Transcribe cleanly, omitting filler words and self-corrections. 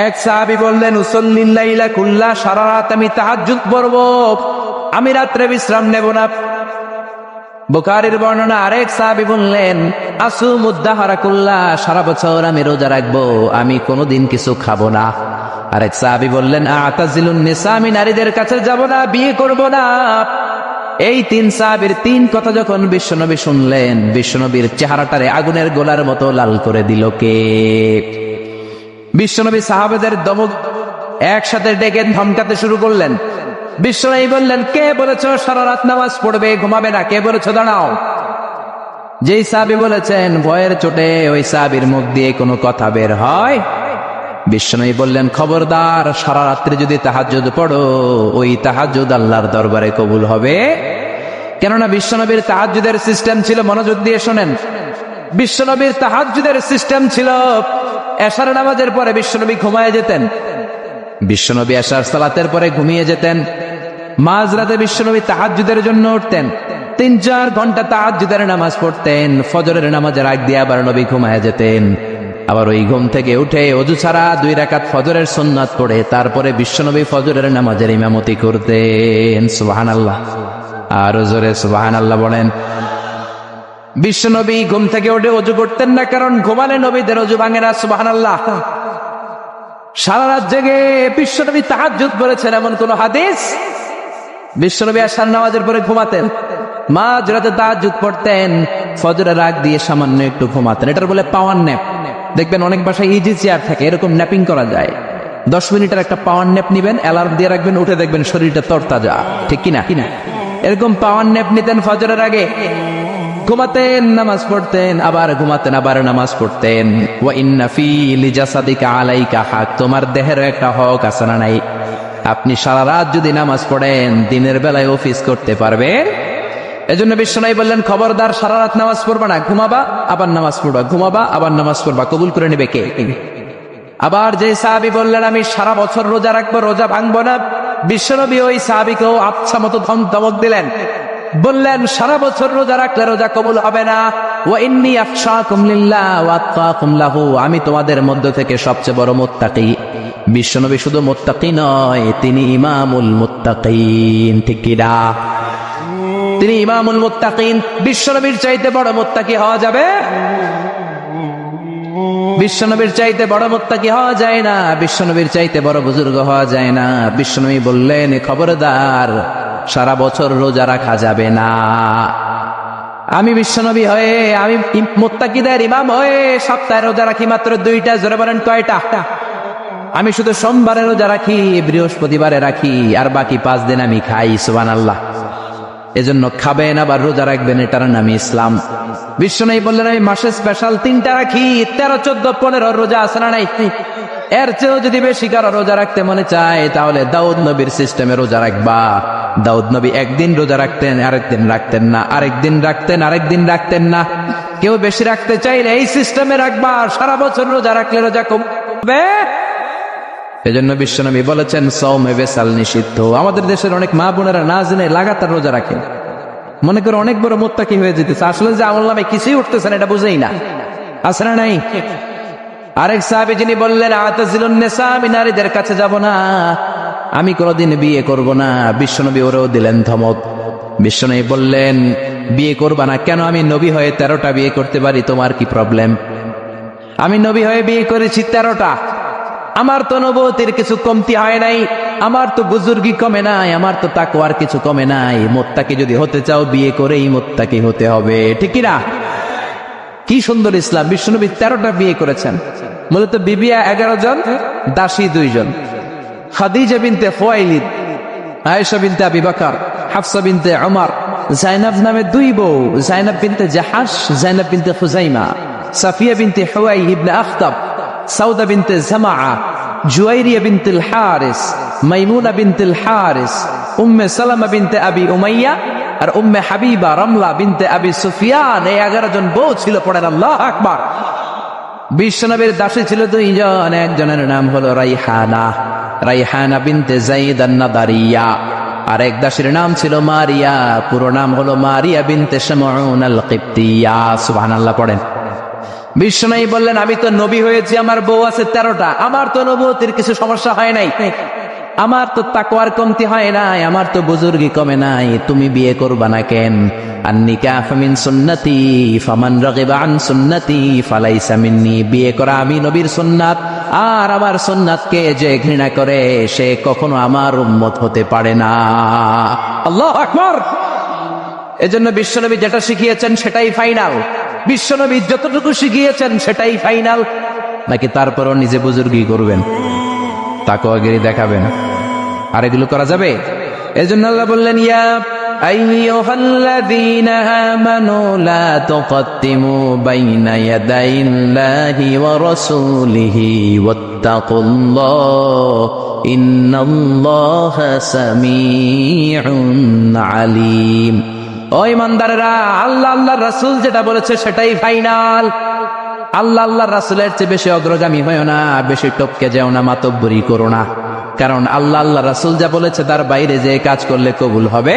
এক সাহাবী বললেন, উসাল্লিল লাইলা কুল্লা, সারা রাত আমি তাহাজ্জুদ পড়ব, আমি রাত্রে বিশ্রাম নেব না। বুখারীর বর্ণনা, আরেক সাহাবী বললেন, আসুমুদ দাহরা কুল্লা, সারা বছর আমি রোজা রাখবো, আমি কোনোদিন কিছু খাবো না। আরেক সাহাবী বললেন, আতাজিলুন নিসা, আমি নারীদের কাছে যাব না, বিয়ে করব না। এই তিন সাহাবীর তিন কথা যখন বিশ্বনবী শুনলেন, বিশ্বনবীর চেহারাটারে আগুনের গোলার মতো লাল করে দিল কে? বিশ্বনবী সাহাবাদের দমক একসাথে ডেকে ধমকাতে শুরু করলেন। বিশ্বনবী বললেন, কে বলেছ সারা রাত নামাজ পড়বে, ঘুমাবে না? কে বলেছ? দাঁড়াও। যেই সাহাবী বলেছেন, ভয়ের চোটে ওই সাহাবীর মুখ দিয়ে কোনো কথা বের হয়। বিশ্বনবী বললেন, খবরদার, সারা রাত্রি যদি তাহাজ্জুদ পড়ো, ওই তাহাজ্জুদ আল্লাহর দরবারে কবুল হবে। কেননা বিশ্বনবীর তাহাজ্জুদের সিস্টেম ছিল, মনোযোগ দিয়ে শোনেন, বিশ্বনবীর তাহাজ্জুদের সিস্টেম ছিল, এশার নামাজের পরে বিশ্বনবী ঘুমায় যেতেন, বিশ্বনবী এশার সালাতের পরে ঘুমিয়ে যেতেন। মাঝরাতে বিশ্বনবী তাহাজ্জুদের জন্য উঠতেন, ৩-৪ ঘন্টা তাহাজ্জুদের নামাজ পড়তেন, ফজরের নামাজের আগ দিয়ে আবার নবী ঘুমায় যেতেন। আবার ওই ঘুম থেকে উঠে ওযু ছাড়া 2 রাকাত ফজরের সুন্নাত পড়ে তারপরে বিশ্বনবী ফজরের নামাজের ইমামতি করতেন। সুবহানাল্লাহ, আর জোরে সুবহানাল্লাহ বলেন। বিশ্বনবী ঘুম থেকে উঠে ওযু করতেন না, কারণ ঘুমালে নবীদের ওযু ভাঙে না। সুবহানাল্লাহ। সারা রাত জেগে বিশ্বনবী তাহাজ্জুদ পড়েছেন এমন কোন হাদিস? বিশ্বনবী আশার নামাজের পরে ঘুমাতেন, মাঝরাতে তাহাজ্জুদ পড়তেন, ফজরের আগ দিয়ে সামান্য একটু ঘুমাতেন। এটার বলে পাওয়ার ন্যাপ। দেখবেন অনেক বাসায় ইজি চেয়ার থাকে, এরকম ন্যাপিং করা যায়। 10 মিনিটের একটা পাওয়ার ন্যাপ নিবেন, অ্যালার্ম দিয়ে রাখবেন, উঠে দেখবেন শরীরটা তরতাজা, ঠিক কিনা? এরকম পাওয়ার ন্যাপ নিতেন ফজরের আগে, ঘুমাতেন, নামাজ পড়তেন, আবার ঘুমাতেন, আবার নামাজ পড়তেন। ওয়া ইন্না ফি লিজাসাদিকা আলাইকা হাক, তোমার দেহের একটা হক আছে না নাই? আপনি সারা রাত যদি নামাজ পড়েন, দিনের বেলায় অফিস করতে পারবেন। এজন্য বিশ্বনবী বললেন, খবরদার, সারা রাত নামাজ পড়বা না, ঘুমাবা আবার নামাজ পড়বা, ঘুমাবা আবার নামাজ পড়বা, কবুল করে নেবে কে? আবার যে সাহাবী বললেন, আমি সারা বছর রোজা রাখবো, রোজা ভাঙবো না, বিশ্বনবী ওই সাহাবীকেও আচ্ছা মতো ধমক দিলেন, বললেন, সারা বছর রোজা রাখলে রোজা কবুল হবে না। ওয়া ইন্নী আখশাকুম লিল্লাহ ওয়া আত্তাকুম লাহু, আমি তোমাদের মধ্য থেকে সবচেয়ে বড় মুত্তাকি। বিশ্বনবী শুধু মুত্তাকি নয়, তিনি ইমামুল মুত্তাকিন, ঠিক কি না? তিনি ইমামুল মুত্তাকিন। বিশ্বনবীর চাইতে বড় মুত্তাকি হওয়া যাবে? বিশ্বনবীর চাইতে বড় মুত্তাকি হওয়া যায় না, বিশ্বনবীর চাইতে বড় বুজুর্গ হওয়া যায় না। বিশ্বনবী বললেন, খবরদার, সারা বছর রোজা রাখা যাবে না। আমি বিশ্বনবী হয়ে, আমি মুত্তাকিদের ইমাম হয়ে সপ্তাহে রোজা রাখি মাত্র 2টা। জোরে বলেন, কয়টা? আমি শুধু সোমবারে রোজা রাখি, বৃহস্পতিবারে রাখি, আর বাকি 5 দিন আমি খাই। সুবহানাল্লাহ। এজন্য খাবেন আবার রোজা রাখবেন, এটার নাম ইসলাম। বিশ্বনবী বললেন, আমি মাসে স্পেশাল 3টা রাখি, 13, 14, 15 রোজা আছে না নাই? এর চেয়েও যদি বেশি কারো রোজা রাখতে মনে চায়, তাহলে দাউদ নবীর সিস্টেমে রোজা রাখবা। দাউদ নবী একদিন রোজা রাখতেন, আরেকদিন রাখতেন না, আরেকদিন রাখতেন, আরেকদিন রাখতেন না। কেউ বেশি রাখতে চাইলে এই সিস্টেমে রাখবা, সারা বছর রোজা রাখলে রোজা কমবে। এজন্য বিশ্বনবী বলেছেন, সওমে বেসাল নিষিদ্ধ। আমাদের দেশের অনেক মা বোনেরা না জেনে লাগাতার রোজা রাখেন, মনে করে অনেক বড় মুত্তাকি হয়ে যেতেছে, আসলে যে আমল নামে কিছুই উঠতেছে না, এটা বুঝেই না। আছে না নাই? আরেক সাহাবী যিনি বললেন, আতাজিলুন নিসা, আমি নারীদের কাছে যাব না, আমি কোনোদিন বিয়ে করব না। বিশ্বনবী ওরেও দিলেন ধমক। বিশ্বনবী বললেন, বিয়ে করবা না কেন? আমি নবী হয়ে 13টা বিয়ে করতে পারি, তোমার কি প্রবলেম? আমি নবী হয়ে বিয়ে করেছি 13টা, আমার তো নবুয়তের কিছু কমতি হয় নাই, আমার তো বুজুর্গি কমে নাই, আমার তো তাকওয়ার কিছু কমে নাই। মুত্তাকি যদি হতে চাও, বিয়ে করেই মুত্তাকি হতে হবে, ঠিক কি না? কি সুন্দর ইসলাম! বিশ্বনবী 13টা বিয়ে করেছেন। মূলত বিবিয়া 11 জন, দাসী 2 জন। খাদিজা বিনতে খুয়াইলিদ, আয়েশা বিনতে আবি বকর, হাফসা বিনতে উমর, জাইনাব নামে 2 বউ, জাইনাব বিনতে জাহাশ, জাইনাব বিনতে খুজাইমা, সাফিয়া বিনতে হুয়াই ইবনে আখতাব, সাউদা বিনতে জামাআ, জুয়াইরিয়া বিনতুল হারিস, মাইমুনা বিনতুল হারিস, উম্মে সালামা বিনতে আবি উমাইয়া, আর উম্মে হাবিবা রামলা বিনতে আবি সুফিয়ান। এই 11 জন বউ ছিল। পড়েন আল্লাহু আকবার। বিশ্বনবীর দাসী ছিল 2 জন, একজনের নাম হলো রাইহানা, রাইহানা বিনতে যায়েদ আন-নাদারিয়া, আর এক দাসীর নাম ছিল মারিয়া, পুরো নাম হলো মারিয়া বিনতে শামউন আল-কিবতিয়া। সুবহানাল্লাহ পড়েন। বিশ্বনবী বললেন, আমি তো নবী হয়েছি, আমার বউ আছে 13টা, আমার তো নবুয়তির কিছু সমস্যা হয় নাই, আমার তো তাকওয়ার কমতি হয় নাই, আমার তো বুজুর্গি কমে নাই, তুমি বিয়ে করবা না কেন? আন-নিকাহু মিন সুন্নতি ফামান রাগিবা আন সুন্নতি ফালাইসা মিন্নি। বিয়ে করা আমি নবীর সুন্নাত, আর আমার সুন্নাতকে যে ঘৃণা করে সে কখনো আমার উম্মত হতে পারে না। আল্লাহু আকবার। এজন্য বিশ্বনবী যেটা শিখিয়েছেন সেটাই ফাইনাল। বিশ্বনবী যতটুকু শিখিয়েছেন সেটাই ফাইনাল, নাকি তারপরও নিজে বুজুর্গি করবেন, তাকওয়াগিরি দেখাবেন? আর এগুলো করা যাবে? এজন্য আল্লাহ বললেন, ইয়া আইয়ুহাল্লাযীনা আমানু লা তুকদ্দিমু বাইনা ইয়াদাইল্লাহি ওয়া রাসূলিহি ওয়াত্তাকুল্লাহ ইন্নাল্লাহা সামিউন আলীম। ও ইমানদারেরা, আল্লাহ আল্লাহর রাসূল যেটা বলেছে সেটাই ফাইনাল। আল্লাহ আল্লাহর রাসূলের চেয়ে বেশি অগ্রগামী হয়ো না, বেশি টপকে যেও না, মাতব্বরি করো না। কারণ আল্লাহ আল্লাহ রাসূল যা বলেছে তার বাইরে যে কাজ করলে কবুল হবে